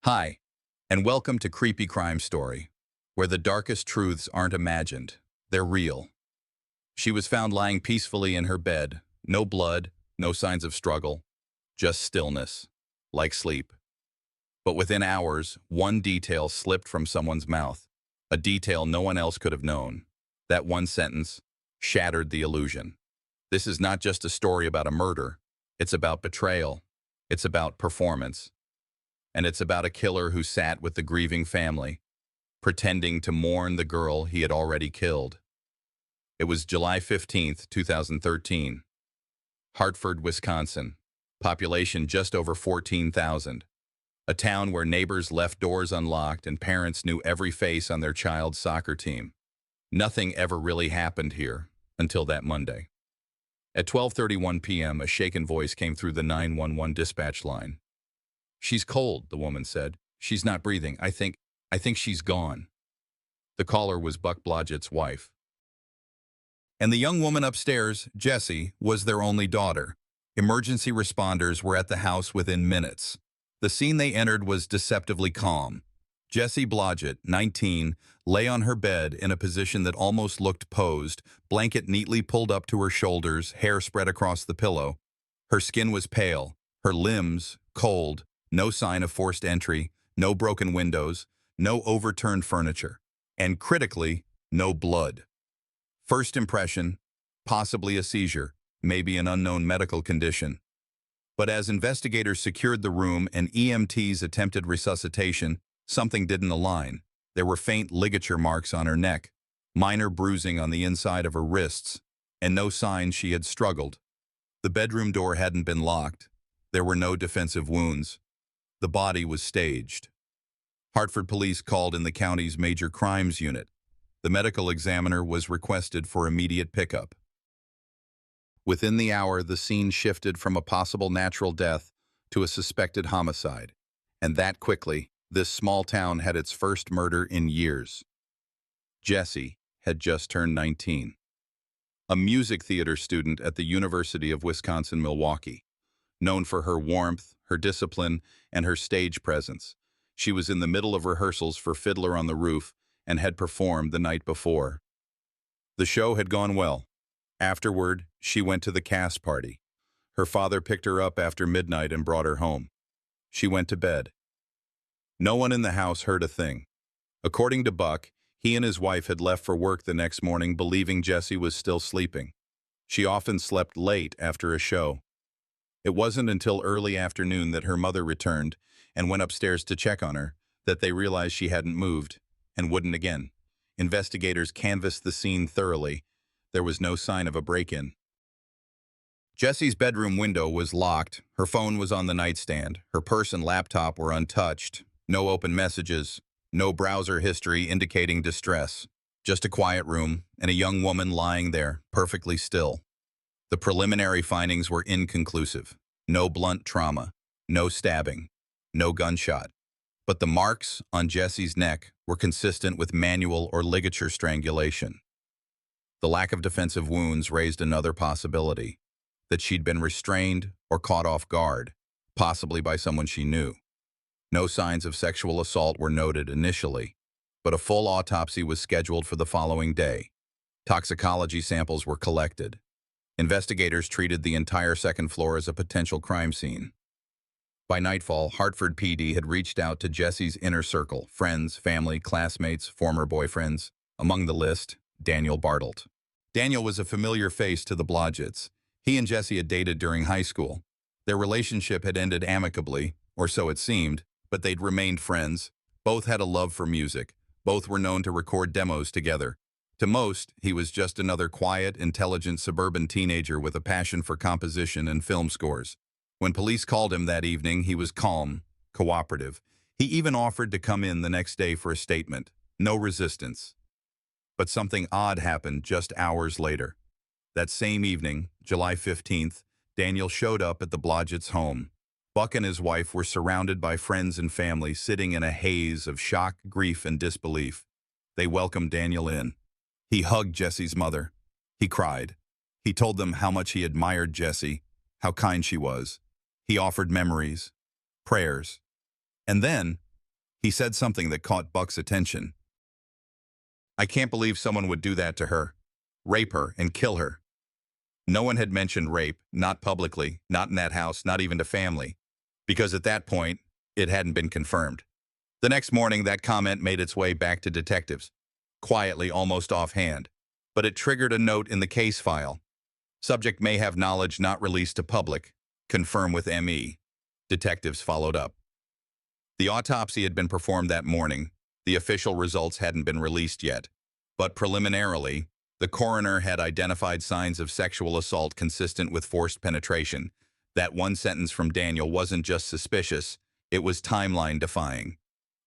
Hi, and welcome to Creepy Crime Story, where the darkest truths aren't imagined, they're real. She was found lying peacefully in her bed, no blood, no signs of struggle, just stillness, like sleep. But within hours, one detail slipped from someone's mouth, a detail no one else could have known. That one sentence shattered the illusion. This is not just a story about a murder, it's about betrayal, it's about performance. And it's about a killer who sat with the grieving family, pretending to mourn the girl he had already killed. It was July 15th, 2013. Hartford, Wisconsin. Population just over 14,000. A town where neighbors left doors unlocked and parents knew every face on their child's soccer team. Nothing ever really happened here until that Monday. At 12:31 p.m., a shaken voice came through the 911 dispatch line. "She's cold," the woman said. "She's not breathing. I think she's gone." The caller was Buck Blodgett's wife. And the young woman upstairs, Jessie, was their only daughter. Emergency responders were at the house within minutes. The scene they entered was deceptively calm. Jessie Blodgett, 19, lay on her bed in a position that almost looked posed, blanket neatly pulled up to her shoulders, hair spread across the pillow. Her skin was pale, her limbs cold. No sign of forced entry, no broken windows, no overturned furniture, and critically, no blood. First impression, possibly a seizure, maybe an unknown medical condition. But as investigators secured the room and EMTs attempted resuscitation, something didn't align. There were faint ligature marks on her neck, minor bruising on the inside of her wrists, and no sign she had struggled. The bedroom door hadn't been locked. There were no defensive wounds. The body was staged. Hartford police called in the county's major crimes unit. The medical examiner was requested for immediate pickup. Within the hour, the scene shifted from a possible natural death to a suspected homicide. And that quickly, this small town had its first murder in years. Jessie had just turned 19. A music theater student at the University of Wisconsin-Milwaukee. Known for her warmth, her discipline, and her stage presence, she was in the middle of rehearsals for Fiddler on the Roof and had performed the night before. The show had gone well. Afterward, she went to the cast party. Her father picked her up after midnight and brought her home. She went to bed. No one in the house heard a thing. According to Buck, he and his wife had left for work the next morning believing Jessie was still sleeping. She often slept late after a show. It wasn't until early afternoon that her mother returned and went upstairs to check on her that they realized she hadn't moved and wouldn't again. Investigators canvassed the scene thoroughly. There was no sign of a break-in. Jessie's bedroom window was locked, her phone was on the nightstand, her purse and laptop were untouched, no open messages, no browser history indicating distress, just a quiet room and a young woman lying there, perfectly still. The preliminary findings were inconclusive. No blunt trauma, no stabbing, no gunshot. But the marks on Jessie's neck were consistent with manual or ligature strangulation. The lack of defensive wounds raised another possibility, that she'd been restrained or caught off guard, possibly by someone she knew. No signs of sexual assault were noted initially, but a full autopsy was scheduled for the following day. Toxicology samples were collected. Investigators treated the entire second floor as a potential crime scene. By nightfall, Hartford PD had reached out to Jessie's inner circle, friends, family, classmates, former boyfriends. Among the list, Daniel Bartelt. Daniel was a familiar face to the Blodgetts. He and Jessie had dated during high school. Their relationship had ended amicably, or so it seemed, but they'd remained friends. Both had a love for music. Both were known to record demos together. To most, he was just another quiet, intelligent suburban teenager with a passion for composition and film scores. When police called him that evening, he was calm, cooperative. He even offered to come in the next day for a statement. No resistance. But something odd happened just hours later. That same evening, July 15th, Daniel showed up at the Blodgetts' home. Buck and his wife were surrounded by friends and family, sitting in a haze of shock, grief, and disbelief. They welcomed Daniel in. He hugged Jessie's mother. He cried. He told them how much he admired Jessie, how kind she was. He offered memories, prayers. And then, He said something that caught Buck's attention. "I can't believe someone would do that to her. Rape her and kill her." No one had mentioned rape, not publicly, not in that house, not even to family, because at that point, it hadn't been confirmed. The next morning, that comment made its way back to detectives, quietly, almost offhand, but it triggered a note in the case file. Subject may have knowledge not released to public. Confirm with ME. Detectives followed up. The autopsy had been performed that morning. The official results hadn't been released yet, but preliminarily, the coroner had identified signs of sexual assault consistent with forced penetration. That one sentence from Daniel wasn't just suspicious, it was timeline-defying.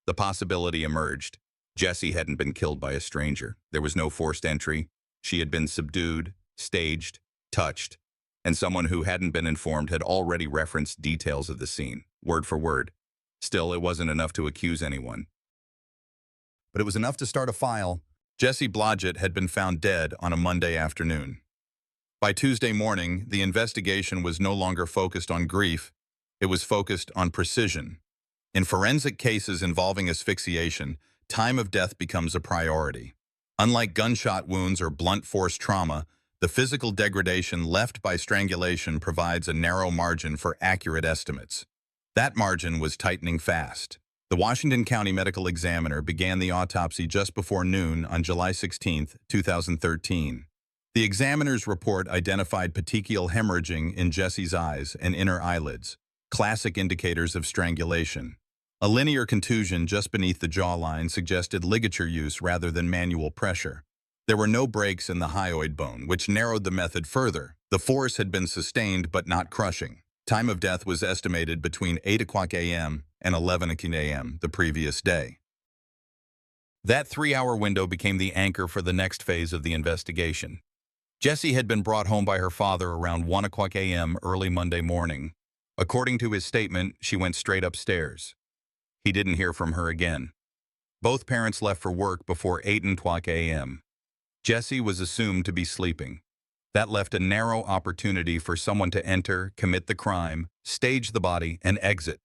The possibility emerged. Jessie hadn't been killed by a stranger. There was no forced entry. She had been subdued, staged, touched, and someone who hadn't been informed had already referenced details of the scene, word for word. Still, it wasn't enough to accuse anyone. But it was enough to start a file. Jessie Blodgett had been found dead on a Monday afternoon. By Tuesday morning, the investigation was no longer focused on grief. It was focused on precision. In forensic cases involving asphyxiation, time of death becomes a priority. Unlike gunshot wounds or blunt force trauma, the physical degradation left by strangulation provides a narrow margin for accurate estimates. That margin was tightening fast. The Washington County Medical Examiner began the autopsy just before noon on July 16, 2013. The examiner's report identified petechial hemorrhaging in Jessie's eyes and inner eyelids, classic indicators of strangulation. A linear contusion just beneath the jawline suggested ligature use rather than manual pressure. There were no breaks in the hyoid bone, which narrowed the method further. The force had been sustained but not crushing. Time of death was estimated between 8 o'clock a.m. and 11 a.m. the previous day. That 3-hour window became the anchor for the next phase of the investigation. Jessie had been brought home by her father around 1 o'clock a.m. early Monday morning. According to his statement, she went straight upstairs. He didn't hear from her again. Both parents left for work before 8 o'clock a.m. Jessie was assumed to be sleeping. That left a narrow opportunity for someone to enter, commit the crime, stage the body, and exit,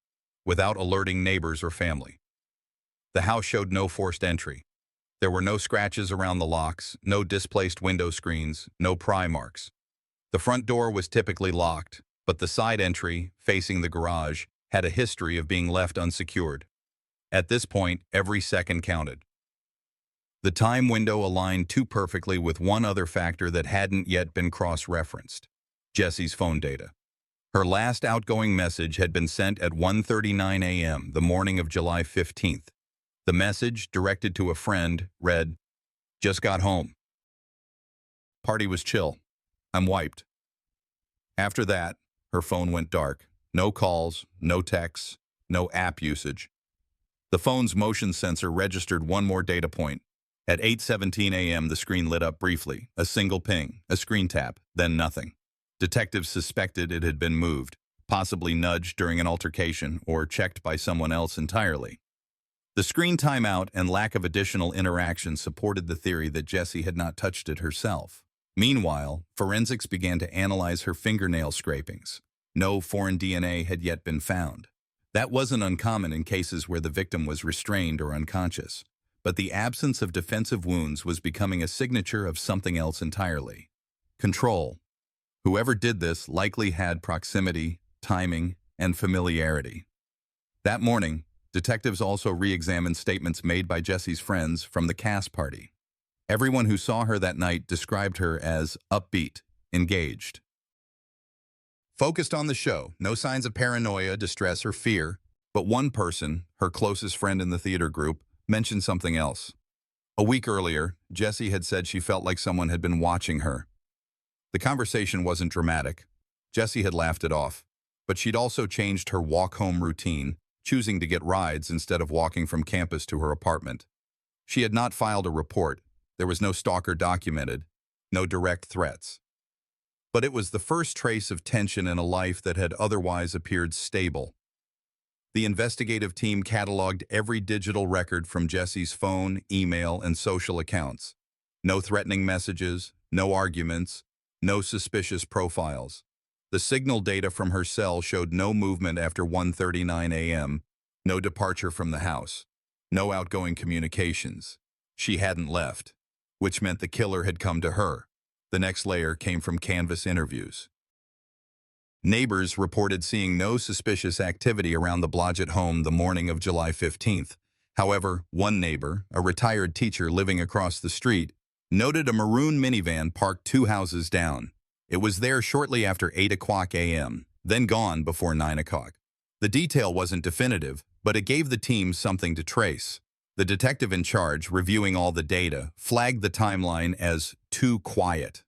without alerting neighbors or family. The house showed no forced entry. There were no scratches around the locks, no displaced window screens, no pry marks. The front door was typically locked, but the side entry, facing the garage, had a history of being left unsecured. At this point, every second counted. The time window aligned too perfectly with one other factor that hadn't yet been cross-referenced: Jessie's phone data. Her last outgoing message had been sent at 1:39 a.m. the morning of July 15th. The message, directed to a friend, read, "Just got home. Party was chill. I'm wiped." After that, her phone went dark. No calls, no texts, no app usage. The phone's motion sensor registered one more data point. At 8:17 a.m., the screen lit up briefly, a single ping, a screen tap, then nothing. Detectives suspected it had been moved, possibly nudged during an altercation or checked by someone else entirely. The screen timeout and lack of additional interaction supported the theory that Jessie had not touched it herself. Meanwhile, forensics began to analyze her fingernail scrapings. No foreign DNA had yet been found. That wasn't uncommon in cases where the victim was restrained or unconscious. But the absence of defensive wounds was becoming a signature of something else entirely: control. Whoever did this likely had proximity, timing, and familiarity. That morning, detectives also re-examined statements made by Jessie's friends from the Cass party. Everyone who saw her that night described her as upbeat, engaged. Focused on the show, no signs of paranoia, distress, or fear, but one person, her closest friend in the theater group, mentioned something else. A week earlier, Jessie had said she felt like someone had been watching her. The conversation wasn't dramatic. Jessie had laughed it off, but she'd also changed her walk-home routine, choosing to get rides instead of walking from campus to her apartment. She had not filed a report. There was no stalker documented, no direct threats. But it was the first trace of tension in a life that had otherwise appeared stable. The investigative team cataloged every digital record from Jessie's phone, email, and social accounts. No threatening messages, no arguments, no suspicious profiles. The signal data from her cell showed no movement after 1:39 a.m., no departure from the house. No outgoing communications. She hadn't left, which meant the killer had come to her. The next layer came from canvas interviews. Neighbors reported seeing no suspicious activity around the Blodgett home the morning of July 15th. However, one neighbor, a retired teacher living across the street, noted a maroon minivan parked 2 houses down. It was there shortly after 8 o'clock a.m., then gone before 9 o'clock. The detail wasn't definitive, but it gave the team something to trace. The detective in charge, reviewing all the data, flagged the timeline as too quiet.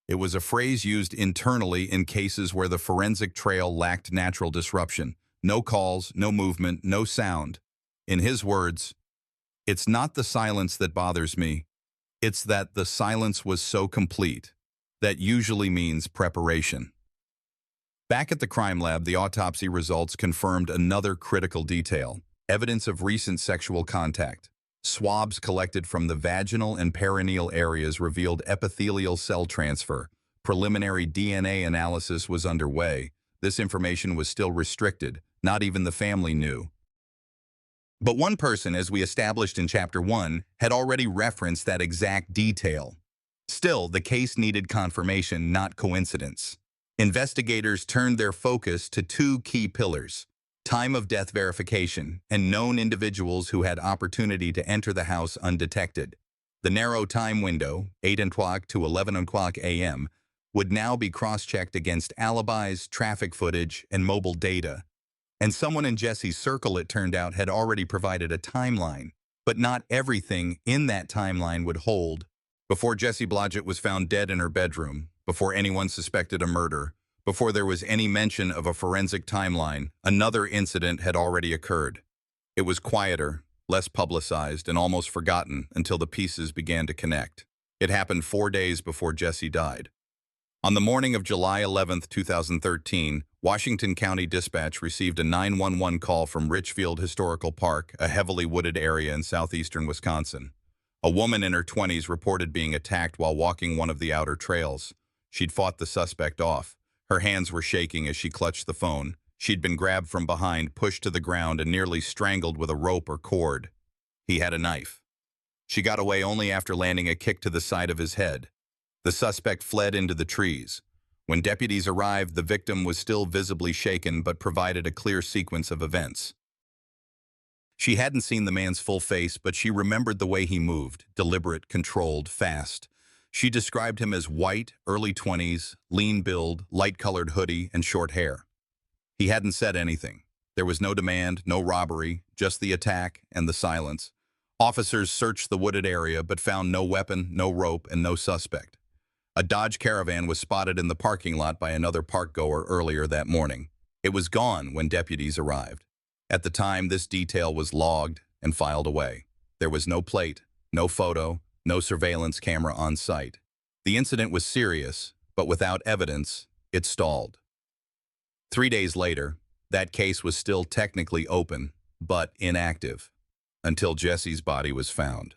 It was a phrase used internally in cases where the forensic trail lacked natural disruption. No calls, no movement, no sound. In his words, "It's not the silence that bothers me. It's that the silence was so complete." That usually means preparation. Back at the crime lab, the autopsy results confirmed another critical detail: evidence of recent sexual contact. Swabs collected from the vaginal and perineal areas revealed epithelial cell transfer. Preliminary DNA analysis was underway. This information was still restricted. Not even the family knew. But one person, as we established in Chapter 1, had already referenced that exact detail. Still, the case needed confirmation, not coincidence. Investigators turned their focus to 2 key pillars: time of death verification and known individuals who had opportunity to enter the house undetected. The narrow time window, 8 o'clock to 11 o'clock a.m., would now be cross-checked against alibis, traffic footage, and mobile data. And someone in Jessie's circle, it turned out, had already provided a timeline. But not everything in that timeline would hold. Before Jessie Blodgett was found dead in her bedroom, before anyone suspected a murder, before there was any mention of a forensic timeline, another incident had already occurred. It was quieter, less publicized, and almost forgotten until the pieces began to connect. It happened 4 days before Jessie died. On the morning of July 11, 2013, Washington County Dispatch received a 911 call from Richfield Historical Park, a heavily wooded area in southeastern Wisconsin. A woman in her 20s reported being attacked while walking one of the outer trails. She'd fought the suspect off. Her hands were shaking as she clutched the phone. She'd been grabbed from behind, pushed to the ground, and nearly strangled with a rope or cord. He had a knife. She got away only after landing a kick to the side of his head. The suspect fled into the trees. When deputies arrived, the victim was still visibly shaken but provided a clear sequence of events. She hadn't seen the man's full face, but she remembered the way he moved: deliberate, controlled, fast. She described him as white, early 20s, lean build, light-colored hoodie, and short hair. He hadn't said anything. There was no demand, no robbery, just the attack and the silence. Officers searched the wooded area but found no weapon, no rope, and no suspect. A Dodge Caravan was spotted in the parking lot by another park-goer earlier that morning. It was gone when deputies arrived. At the time, this detail was logged and filed away. There was no plate, no photo, no surveillance camera on site. The incident was serious, but without evidence, it stalled. 3 days later, that case was still technically open, but inactive, until Jessie's body was found.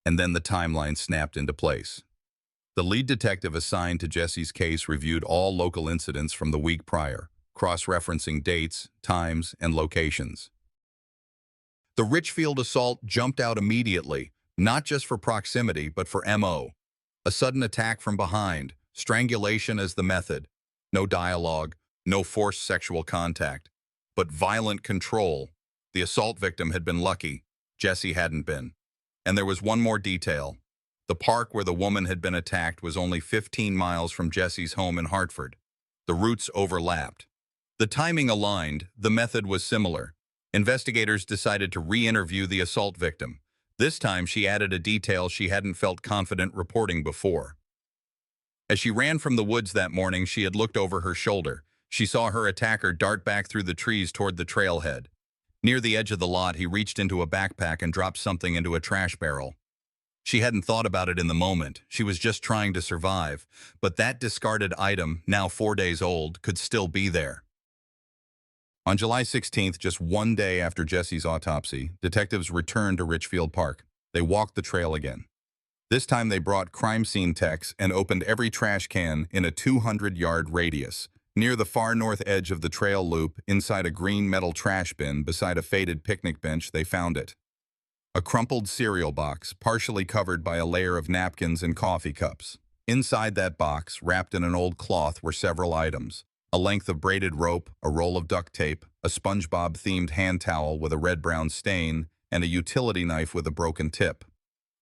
And then the timeline snapped into place. The lead detective assigned to Jessie's case reviewed all local incidents from the week prior, cross-referencing dates, times, and locations. The Richfield assault jumped out immediately, not just for proximity, but for MO. A sudden attack from behind, strangulation as the method. No dialogue, no forced sexual contact, but violent control. The assault victim had been lucky. Jessie hadn't been. And there was one more detail. The park where the woman had been attacked was only 15 miles from Jessie's home in Hartford. The routes overlapped. The timing aligned, the method was similar. Investigators decided to re-interview the assault victim. This time she added a detail she hadn't felt confident reporting before. As she ran from the woods that morning, she had looked over her shoulder. She saw her attacker dart back through the trees toward the trailhead. Near the edge of the lot, he reached into a backpack and dropped something into a trash barrel. She hadn't thought about it in the moment. She was just trying to survive. But that discarded item, now 4 days old, could still be there. On July 16th, just 1 day after Jessie's autopsy, detectives returned to Richfield Park. They walked the trail again. This time they brought crime scene techs and opened every trash can in a 200-yard radius. Near the far north edge of the trail loop, inside a green metal trash bin beside a faded picnic bench, they found it. A crumpled cereal box, partially covered by a layer of napkins and coffee cups. Inside that box, wrapped in an old cloth, were several items. A length of braided rope, a roll of duct tape, a SpongeBob-themed hand towel with a red-brown stain, and a utility knife with a broken tip.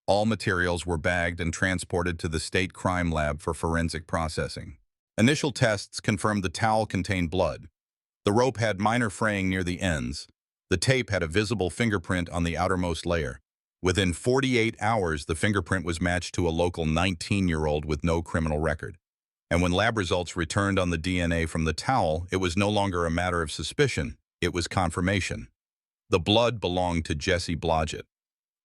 All materials were bagged and transported to the state crime lab for forensic processing. Initial tests confirmed the towel contained blood. The rope had minor fraying near the ends. The tape had a visible fingerprint on the outermost layer. Within 48 hours, the fingerprint was matched to a local 19-year-old with no criminal record. And when lab results returned on the DNA from the towel, it was no longer a matter of suspicion, it was confirmation. The blood belonged to Jessie Blodgett.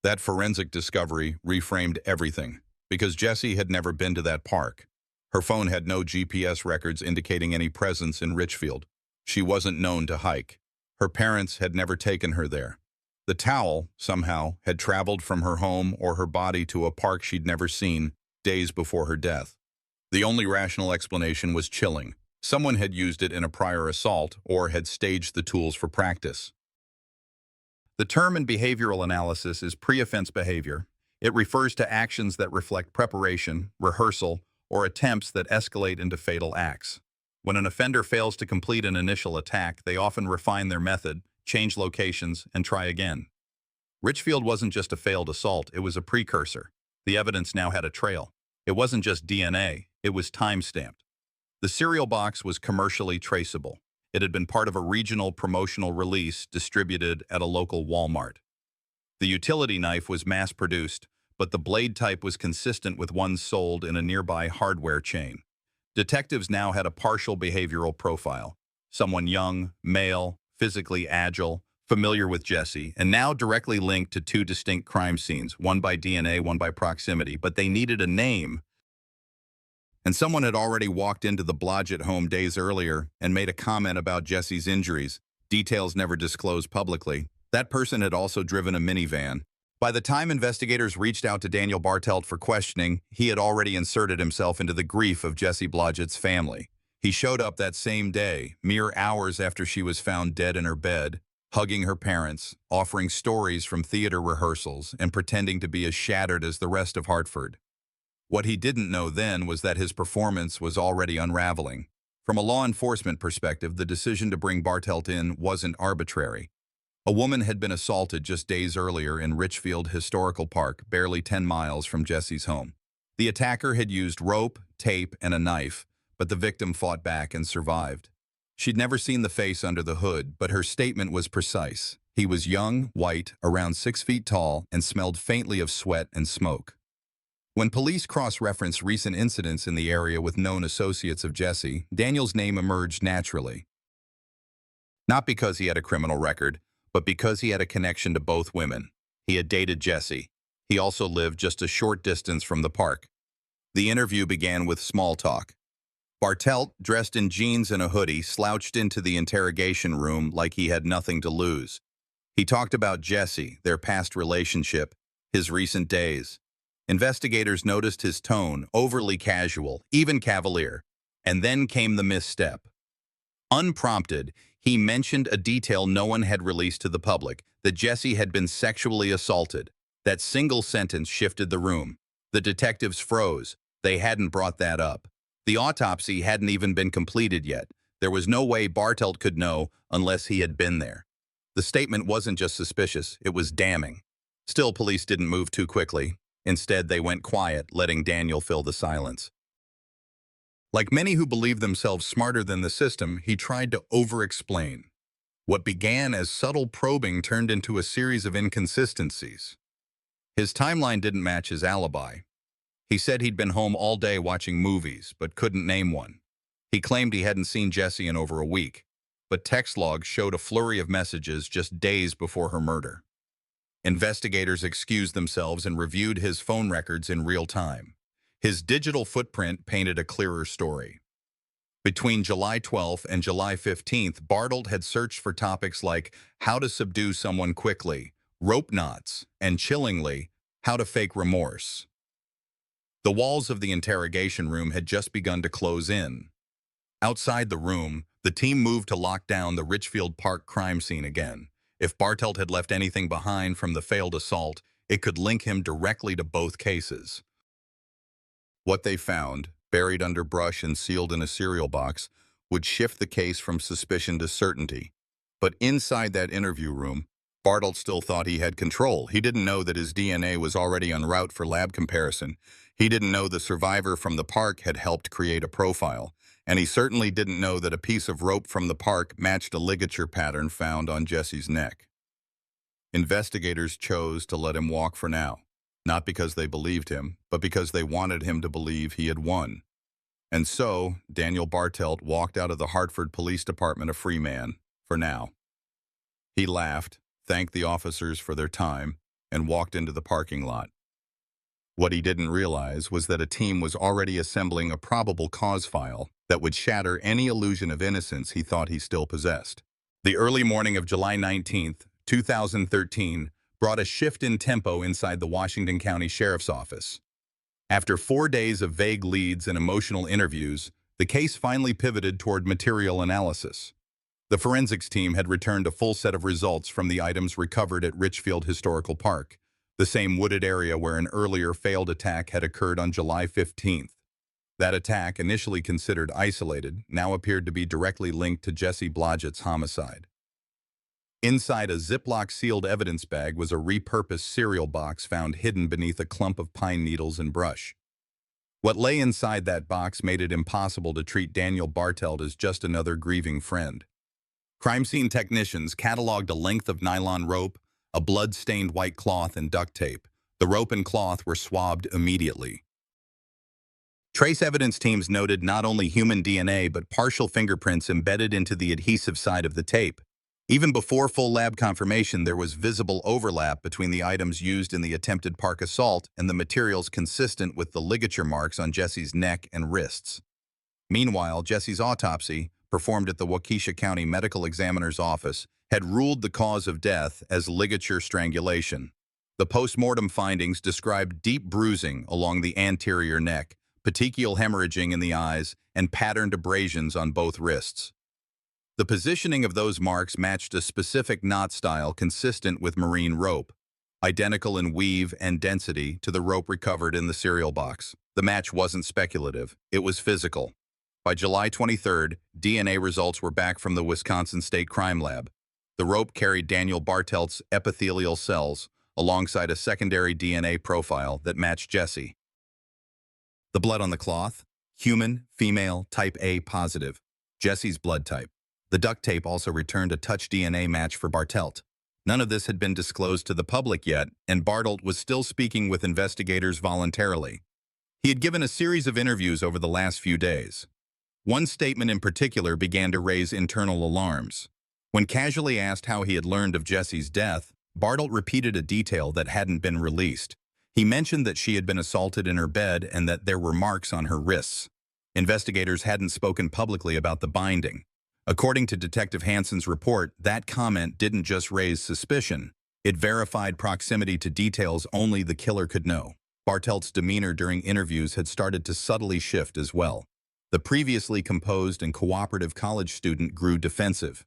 That forensic discovery reframed everything, because Jessie had never been to that park. Her phone had no GPS records indicating any presence in Richfield. She wasn't known to hike. Her parents had never taken her there. The towel, somehow, had traveled from her home or her body to a park she'd never seen, days before her death. The only rational explanation was chilling. Someone had used it in a prior assault or had staged the tools for practice. The term in behavioral analysis is pre-offense behavior. It refers to actions that reflect preparation, rehearsal, or attempts that escalate into fatal acts. When an offender fails to complete an initial attack, they often refine their method, change locations, and try again. Richfield wasn't just a failed assault, it was a precursor. The evidence now had a trail. It wasn't just DNA, it was time-stamped. The cereal box was commercially traceable. It had been part of a regional promotional release distributed at a local Walmart. The utility knife was mass-produced, but the blade type was consistent with one sold in a nearby hardware chain. Detectives now had a partial behavioral profile. Someone young, male, physically agile, familiar with Jessie, and now directly linked to two distinct crime scenes, one by DNA, one by proximity, but they needed a name. And someone had already walked into the Blodgett home days earlier and made a comment about Jessie's injuries, details never disclosed publicly. That person had also driven a minivan. By the time investigators reached out to Daniel Bartelt for questioning, he had already inserted himself into the grief of Jessie Blodgett's family. He showed up that same day, mere hours after she was found dead in her bed, hugging her parents, offering stories from theater rehearsals, and pretending to be as shattered as the rest of Hartford. What he didn't know then was that his performance was already unraveling. From a law enforcement perspective, the decision to bring Bartelt in wasn't arbitrary. A woman had been assaulted just days earlier in Richfield Historical Park, barely 10 miles from Jessie's home. The attacker had used rope, tape, and a knife, but the victim fought back and survived. She'd never seen the face under the hood, but her statement was precise. He was young, white, around 6 feet tall, and smelled faintly of sweat and smoke. When police cross-referenced recent incidents in the area with known associates of Jessie, Daniel's name emerged naturally. Not because he had a criminal record, but because he had a connection to both women. He had dated Jessie. He also lived just a short distance from the park. The interview began with small talk. Bartelt, dressed in jeans and a hoodie, slouched into the interrogation room like he had nothing to lose. He talked about Jessie, their past relationship, his recent days. Investigators noticed his tone, overly casual, even cavalier. And then came the misstep. Unprompted, he mentioned a detail no one had released to the public, that Jessie had been sexually assaulted. That single sentence shifted the room. The detectives froze. They hadn't brought that up. The autopsy hadn't even been completed yet. There was no way Bartelt could know unless he had been there. The statement wasn't just suspicious, it was damning. Still, police didn't move too quickly. Instead, they went quiet, letting Daniel fill the silence. Like many who believe themselves smarter than the system, he tried to over-explain. What began as subtle probing turned into a series of inconsistencies. His timeline didn't match his alibi. He said he'd been home all day watching movies, but couldn't name one. He claimed he hadn't seen Jessie in over a week, but text logs showed a flurry of messages just days before her murder. Investigators excused themselves and reviewed his phone records in real time. His digital footprint painted a clearer story. Between July 12th and July 15th, Bartelt had searched for topics like how to subdue someone quickly, rope knots, and chillingly, how to fake remorse. The walls of the interrogation room had just begun to close in. Outside the room, the team moved to lock down the Richfield Park crime scene again. If Bartelt had left anything behind from the failed assault, it could link him directly to both cases. What they found, buried under brush and sealed in a cereal box, would shift the case from suspicion to certainty. But inside that interview room, Bartelt still thought he had control. He didn't know that his DNA was already en route for lab comparison. He didn't know the survivor from the park had helped create a profile. And he certainly didn't know that a piece of rope from the park matched a ligature pattern found on Jessie's neck. Investigators chose to let him walk for now, not because they believed him, but because they wanted him to believe he had won. And so, Daniel Bartelt walked out of the Hartford Police Department a free man, for now. He laughed, thanked the officers for their time, and walked into the parking lot. What he didn't realize was that a team was already assembling a probable cause file that would shatter any illusion of innocence he thought he still possessed. The early morning of July 19th, 2013, brought a shift in tempo inside the Washington County Sheriff's Office. After 4 days of vague leads and emotional interviews, the case finally pivoted toward material analysis. The forensics team had returned a full set of results from the items recovered at Richfield Historical Park, the same wooded area where an earlier failed attack had occurred on July 15th. That attack, initially considered isolated, now appeared to be directly linked to Jessie Blodgett's homicide. Inside a Ziploc-sealed evidence bag was a repurposed cereal box found hidden beneath a clump of pine needles and brush. What lay inside that box made it impossible to treat Daniel Bartelt as just another grieving friend. Crime scene technicians cataloged a length of nylon rope, a blood-stained white cloth, and duct tape. The rope and cloth were swabbed immediately. Trace evidence teams noted not only human DNA but partial fingerprints embedded into the adhesive side of the tape. Even before full lab confirmation, there was visible overlap between the items used in the attempted park assault and the materials consistent with the ligature marks on Jessie's neck and wrists. Meanwhile, Jessie's autopsy, performed at the Waukesha County Medical Examiner's Office, had ruled the cause of death as ligature strangulation. The post-mortem findings described deep bruising along the anterior neck, petechial hemorrhaging in the eyes, and patterned abrasions on both wrists. The positioning of those marks matched a specific knot style consistent with marine rope, identical in weave and density to the rope recovered in the cereal box. The match wasn't speculative, it was physical. By July 23rd, DNA results were back from the Wisconsin State Crime Lab. The rope carried Daniel Bartelt's epithelial cells, alongside a secondary DNA profile that matched Jessie. The blood on the cloth? Human, female, type A positive. Jessie's blood type. The duct tape also returned a touch DNA match for Bartelt. None of this had been disclosed to the public yet, and Bartelt was still speaking with investigators voluntarily. He had given a series of interviews over the last few days. One statement in particular began to raise internal alarms. When casually asked how he had learned of Jessie's death, Bartelt repeated a detail that hadn't been released. He mentioned that she had been assaulted in her bed and that there were marks on her wrists. Investigators hadn't spoken publicly about the binding. According to Detective Hansen's report, that comment didn't just raise suspicion. It verified proximity to details only the killer could know. Bartelt's demeanor during interviews had started to subtly shift as well. The previously composed and cooperative college student grew defensive.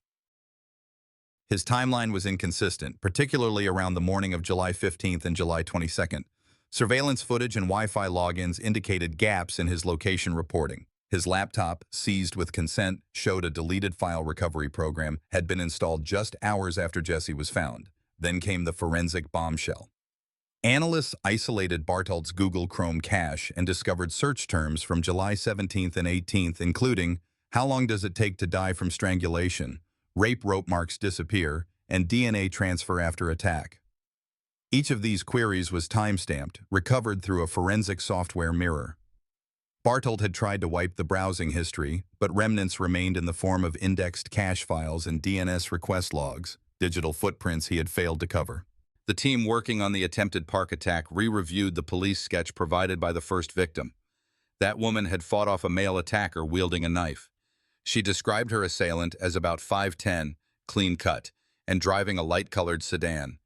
His timeline was inconsistent, particularly around the morning of July 15th and July 22nd. Surveillance footage and Wi-Fi logins indicated gaps in his location reporting. His laptop, seized with consent, showed a deleted file recovery program had been installed just hours after Jessie was found. Then came the forensic bombshell. Analysts isolated Bartelt's Google Chrome cache and discovered search terms from July 17th and 18th, including "How long does it take to die from strangulation?" "Rape rope marks disappear," and "DNA transfer after attack." Each of these queries was time-stamped, recovered through a forensic software mirror. Bartelt had tried to wipe the browsing history, but remnants remained in the form of indexed cache files and DNS request logs, digital footprints he had failed to cover. The team working on the attempted park attack re-reviewed the police sketch provided by the first victim. That woman had fought off a male attacker wielding a knife. She described her assailant as about 5'10", clean-cut, and driving a light-colored sedan.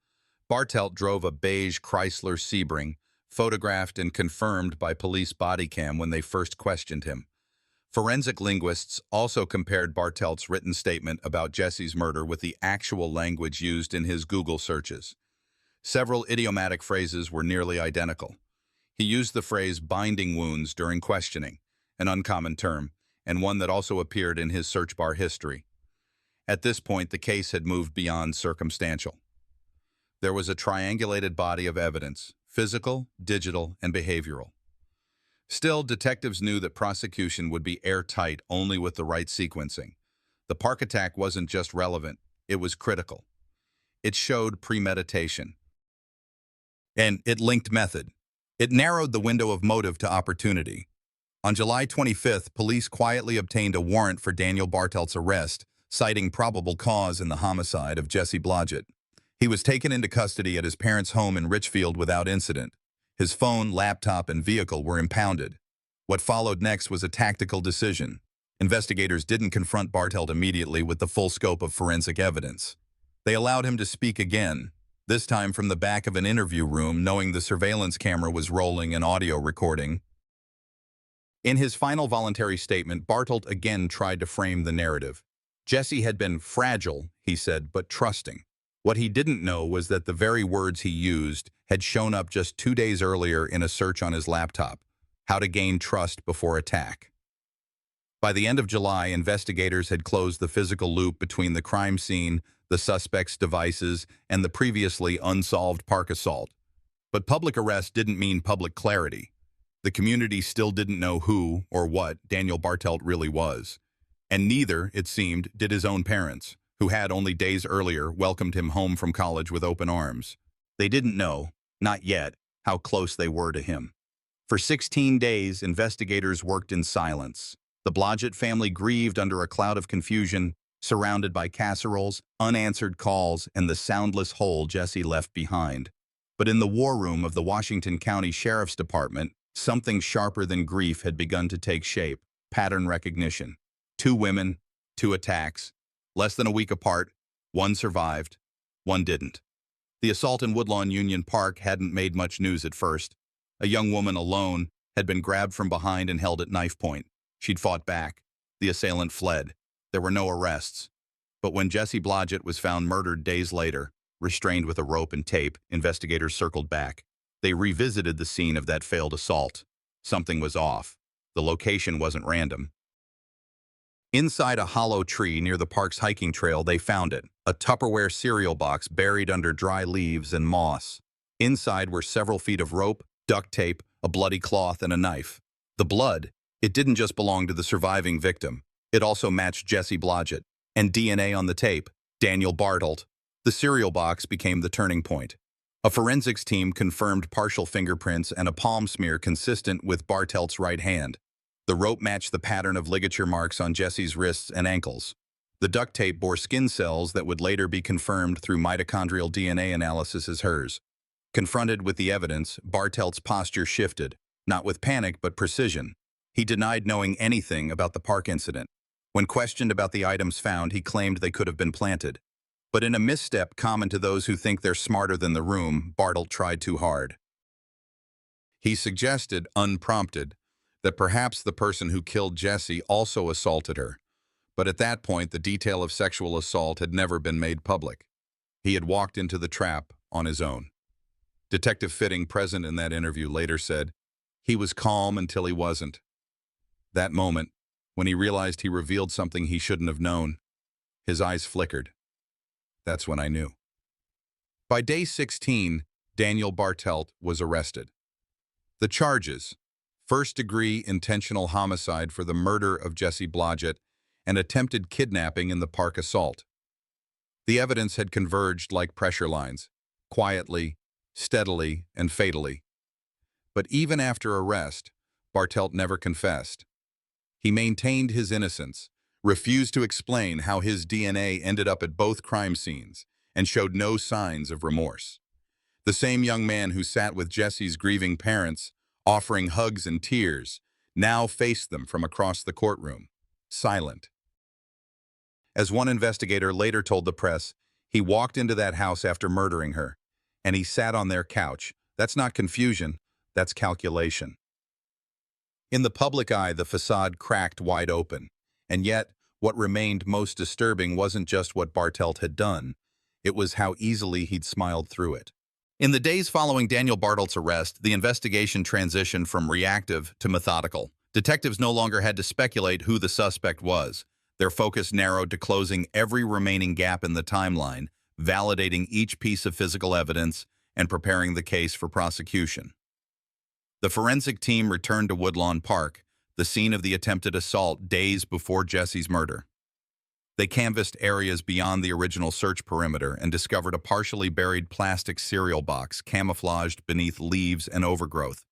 Bartelt drove a beige Chrysler Sebring, photographed and confirmed by police body cam when they first questioned him. Forensic linguists also compared Bartelt's written statement about Jessie's murder with the actual language used in his Google searches. Several idiomatic phrases were nearly identical. He used the phrase binding wounds during questioning, an uncommon term, and one that also appeared in his search bar history. At this point, the case had moved beyond circumstantial. There was a triangulated body of evidence: physical, digital, and behavioral. Still, detectives knew that prosecution would be airtight only with the right sequencing. The park attack wasn't just relevant, it was critical. It showed premeditation. And it linked method. It narrowed the window of motive to opportunity. On July 25th, police quietly obtained a warrant for Daniel Bartelt's arrest, citing probable cause in the homicide of Jessie Blodgett. He was taken into custody at his parents' home in Richfield without incident. His phone, laptop, and vehicle were impounded. What followed next was a tactical decision. Investigators didn't confront Bartelt immediately with the full scope of forensic evidence. They allowed him to speak again, this time from the back of an interview room, knowing the surveillance camera was rolling an audio recording. In his final voluntary statement, Bartelt again tried to frame the narrative. Jessie had been fragile, he said, but trusting. What he didn't know was that the very words he used had shown up just 2 days earlier in a search on his laptop: how to gain trust before attack. By the end of July, investigators had closed the physical loop between the crime scene, the suspect's devices, and the previously unsolved park assault. But public arrest didn't mean public clarity. The community still didn't know who or what Daniel Bartelt really was. And neither, it seemed, did his own parents, who had only days earlier welcomed him home from college with open arms. They didn't know, not yet, how close they were to him. For 16 days, investigators worked in silence. The Blodgett family grieved under a cloud of confusion, surrounded by casseroles, unanswered calls, and the soundless hole Jessie left behind. But in the war room of the Washington County Sheriff's Department, something sharper than grief had begun to take shape: pattern recognition. 2 women, 2 attacks. Less than a week apart, one survived, one didn't. The assault in Woodlawn Union Park hadn't made much news at first. A young woman alone had been grabbed from behind and held at knife point. She'd fought back. The assailant fled. There were no arrests. But when Jessie Blodgett was found murdered days later, restrained with a rope and tape, investigators circled back. They revisited the scene of that failed assault. Something was off. The location wasn't random. Inside a hollow tree near the park's hiking trail, they found it: a Tupperware cereal box buried under dry leaves and moss. Inside were several feet of rope, duct tape, a bloody cloth, and a knife. The blood, it didn't just belong to the surviving victim. It also matched Jessie Blodgett. And DNA on the tape: Daniel Bartelt. The cereal box became the turning point. A forensics team confirmed partial fingerprints and a palm smear consistent with Bartelt's right hand. The rope matched the pattern of ligature marks on Jessie's wrists and ankles. The duct tape bore skin cells that would later be confirmed through mitochondrial DNA analysis as hers. Confronted with the evidence, Bartelt's posture shifted, not with panic but precision. He denied knowing anything about the park incident. When questioned about the items found, he claimed they could have been planted. But in a misstep common to those who think they're smarter than the room, Bartelt tried too hard. He suggested, unprompted, that perhaps the person who killed Jessie also assaulted her. But at that point, the detail of sexual assault had never been made public. He had walked into the trap on his own. Detective Fitting, present in that interview, later said, "He was calm until he wasn't. That moment, when he realized he revealed something he shouldn't have known, his eyes flickered. That's when I knew." By day 16, Daniel Bartelt was arrested. The charges: first-degree intentional homicide for the murder of Jessie Blodgett and attempted kidnapping in the park assault. The evidence had converged like pressure lines, quietly, steadily, and fatally. But even after arrest, Bartelt never confessed. He maintained his innocence, refused to explain how his DNA ended up at both crime scenes, and showed no signs of remorse. The same young man who sat with Jessie's grieving parents, offering hugs and tears, now faced them from across the courtroom, silent. As one investigator later told the press, he walked into that house after murdering her, and he sat on their couch. That's not confusion, that's calculation. In the public eye, the facade cracked wide open. And yet, what remained most disturbing wasn't just what Bartelt had done. It was how easily he'd smiled through it. In the days following Daniel Bartelt's arrest, the investigation transitioned from reactive to methodical. Detectives no longer had to speculate who the suspect was. Their focus narrowed to closing every remaining gap in the timeline, validating each piece of physical evidence, and preparing the case for prosecution. The forensic team returned to Woodlawn Park, the scene of the attempted assault days before Jessie's murder. They canvassed areas beyond the original search perimeter and discovered a partially buried plastic cereal box camouflaged beneath leaves and overgrowth.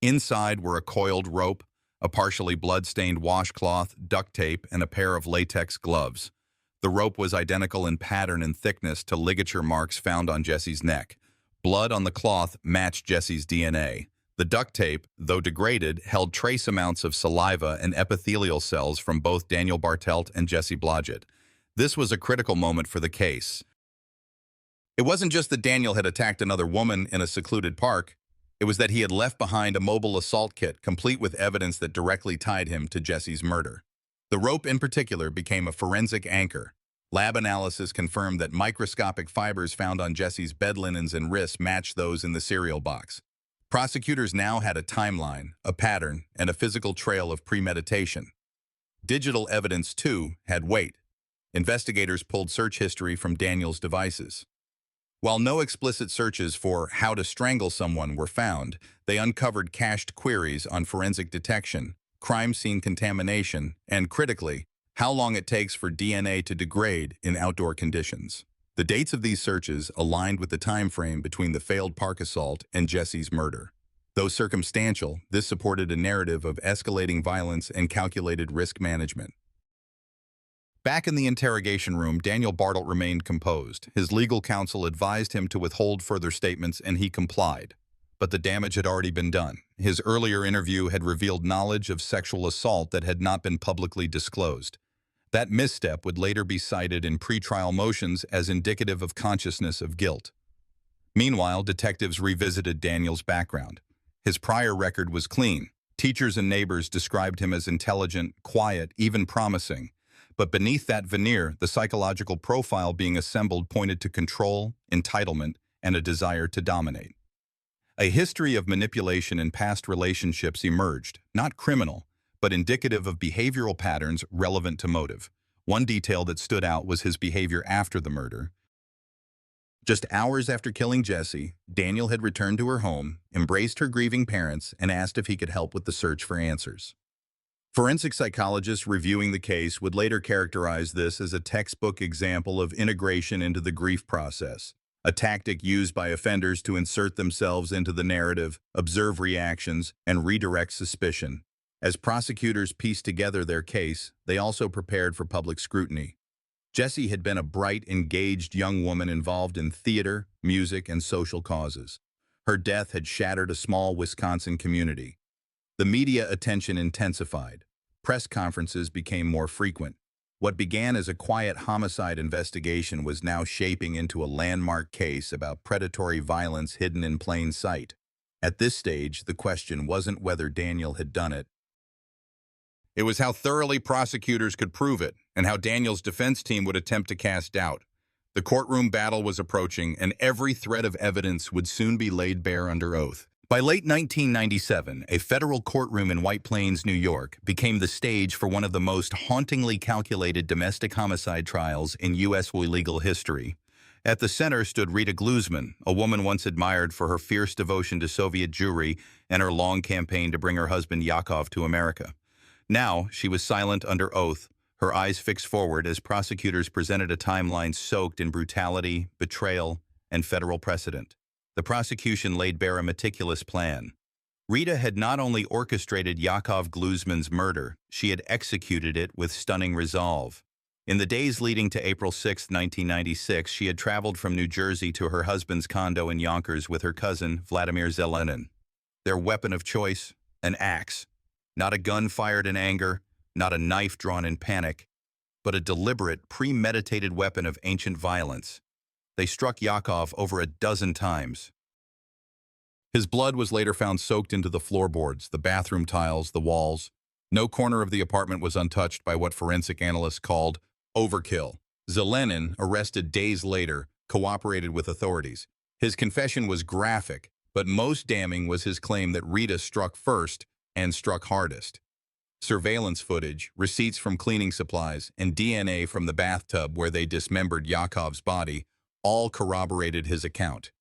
Inside were a coiled rope, a partially blood-stained washcloth, duct tape, and a pair of latex gloves. The rope was identical in pattern and thickness to ligature marks found on Jessie's neck. Blood on the cloth matched Jessie's DNA. The duct tape, though degraded, held trace amounts of saliva and epithelial cells from both Daniel Bartelt and Jessie Blodgett. This was a critical moment for the case. It wasn't just that Daniel had attacked another woman in a secluded park. It was that he had left behind a mobile assault kit, complete with evidence that directly tied him to Jessie's murder. The rope in particular became a forensic anchor. Lab analysis confirmed that microscopic fibers found on Jessie's bed linens and wrists matched those in the cereal box. Prosecutors now had a timeline, a pattern, and a physical trail of premeditation. Digital evidence, too, had weight. Investigators pulled search history from Daniel's devices. While no explicit searches for how to strangle someone were found, they uncovered cached queries on forensic detection, crime scene contamination, and, critically, how long it takes for DNA to degrade in outdoor conditions. The dates of these searches aligned with the time frame between the failed park assault and Jessie's murder. Though circumstantial, this supported a narrative of escalating violence and calculated risk management. Back in the interrogation room, Daniel Bartelt remained composed. His legal counsel advised him to withhold further statements, and he complied. But the damage had already been done. His earlier interview had revealed knowledge of sexual assault that had not been publicly disclosed. That misstep would later be cited in pretrial motions as indicative of consciousness of guilt. Meanwhile, detectives revisited Daniel's background. His prior record was clean. Teachers and neighbors described him as intelligent, quiet, even promising. But beneath that veneer, the psychological profile being assembled pointed to control, entitlement, and a desire to dominate. A history of manipulation in past relationships emerged, not criminal, but indicative of behavioral patterns relevant to motive. One detail that stood out was his behavior after the murder. Just hours after killing Jessie, Daniel had returned to her home, embraced her grieving parents, and asked if he could help with the search for answers. Forensic psychologists reviewing the case would later characterize this as a textbook example of integration into the grief process, a tactic used by offenders to insert themselves into the narrative, observe reactions, and redirect suspicion. As prosecutors pieced together their case, they also prepared for public scrutiny. Jessie had been a bright, engaged young woman involved in theater, music, and social causes. Her death had shattered a small Wisconsin community. The media attention intensified. Press conferences became more frequent. What began as a quiet homicide investigation was now shaping into a landmark case about predatory violence hidden in plain sight. At this stage, the question wasn't whether Daniel had done it. It was how thoroughly prosecutors could prove it, and how Daniel's defense team would attempt to cast doubt. The courtroom battle was approaching, and every thread of evidence would soon be laid bare under oath. By late 1997, a federal courtroom in White Plains, New York, became the stage for one of the most hauntingly calculated domestic homicide trials in U.S. legal history. At the center stood Rita Glusman, a woman once admired for her fierce devotion to Soviet Jewry and her long campaign to bring her husband Yakov to America. Now, she was silent under oath, her eyes fixed forward as prosecutors presented a timeline soaked in brutality, betrayal, and federal precedent. The prosecution laid bare a meticulous plan. Rita had not only orchestrated Yakov Glusman's murder, she had executed it with stunning resolve. In the days leading to April 6, 1996, she had traveled from New Jersey to her husband's condo in Yonkers with her cousin, Vladimir Zelenin. Their weapon of choice, an axe. Not a gun fired in anger, not a knife drawn in panic, but a deliberate, premeditated weapon of ancient violence. They struck Yakov over a dozen times. His blood was later found soaked into the floorboards, the bathroom tiles, the walls. No corner of the apartment was untouched by what forensic analysts called overkill. Zelenin, arrested days later, cooperated with authorities. His confession was graphic, but most damning was his claim that Rita struck first and struck hardest. Surveillance footage, receipts from cleaning supplies, and DNA from the bathtub where they dismembered Yakov's body all corroborated his account.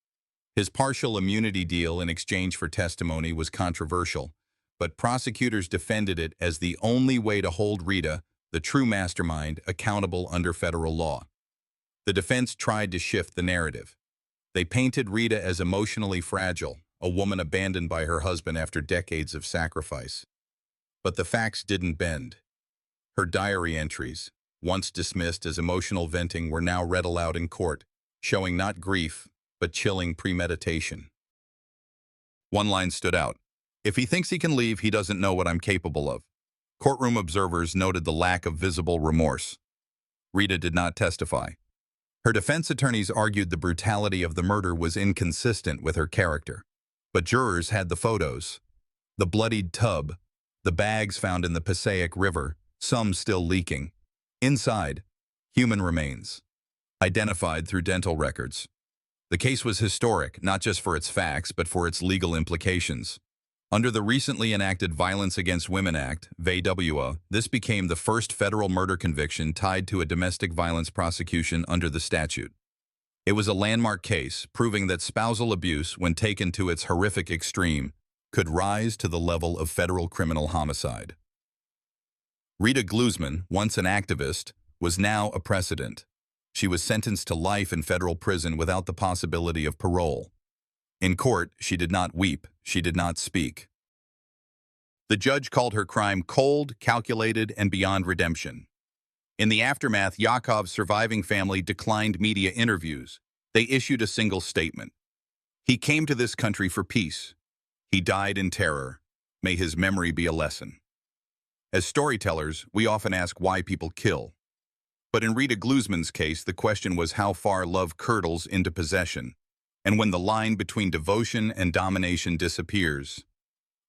His partial immunity deal in exchange for testimony was controversial, but prosecutors defended it as the only way to hold Rita, the true mastermind, accountable under federal law. The defense tried to shift the narrative. They painted Rita as emotionally fragile, a woman abandoned by her husband after decades of sacrifice. But the facts didn't bend. Her diary entries, once dismissed as emotional venting, were now read aloud in court, showing not grief, but chilling premeditation. One line stood out. "If he thinks he can leave, he doesn't know what I'm capable of." Courtroom observers noted the lack of visible remorse. Rita did not testify. Her defense attorneys argued the brutality of the murder was inconsistent with her character. But jurors had the photos. The bloodied tub, the bags found in the Passaic River, some still leaking. Inside, human remains, identified through dental records. The case was historic, not just for its facts, but for its legal implications. Under the recently enacted Violence Against Women Act, VWA, this became the first federal murder conviction tied to a domestic violence prosecution under the statute. It was a landmark case, proving that spousal abuse, when taken to its horrific extreme, could rise to the level of federal criminal homicide. Rita Glusman, once an activist, was now a precedent. She was sentenced to life in federal prison without the possibility of parole. In court, she did not weep, she did not speak. The judge called her crime cold, calculated, and beyond redemption. In the aftermath, Yakov's surviving family declined media interviews. They issued a single statement. "He came to this country for peace. He died in terror. May his memory be a lesson." As storytellers, we often ask why people kill. But in Rita Glusman's case, the question was how far love curdles into possession, and when the line between devotion and domination disappears.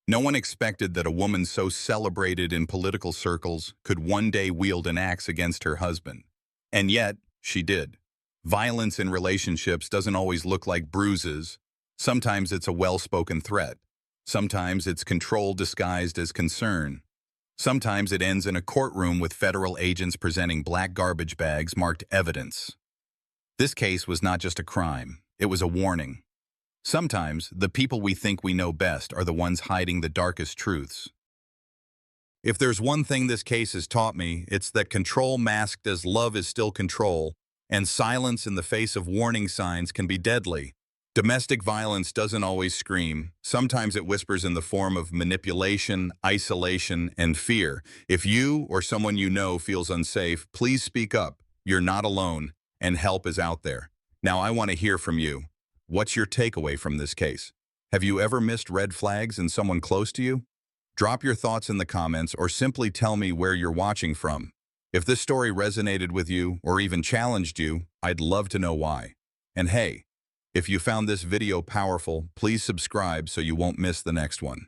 No one expected that a woman so celebrated in political circles could one day wield an axe against her husband. And yet, she did. Violence in relationships doesn't always look like bruises. Sometimes it's a well-spoken threat. Sometimes it's control disguised as concern. Sometimes it ends in a courtroom with federal agents presenting black garbage bags marked evidence. This case was not just a crime, it was a warning. Sometimes, the people we think we know best are the ones hiding the darkest truths. If there's one thing this case has taught me, it's that control masked as love is still control, and silence in the face of warning signs can be deadly. Domestic violence doesn't always scream. Sometimes it whispers in the form of manipulation, isolation, and fear. If you or someone you know feels unsafe, please speak up. You're not alone, and help is out there. Now I want to hear from you. What's your takeaway from this case? Have you ever missed red flags in someone close to you? Drop your thoughts in the comments or simply tell me where you're watching from. If this story resonated with you or even challenged you, I'd love to know why. And hey, if you found this video powerful, please subscribe so you won't miss the next one.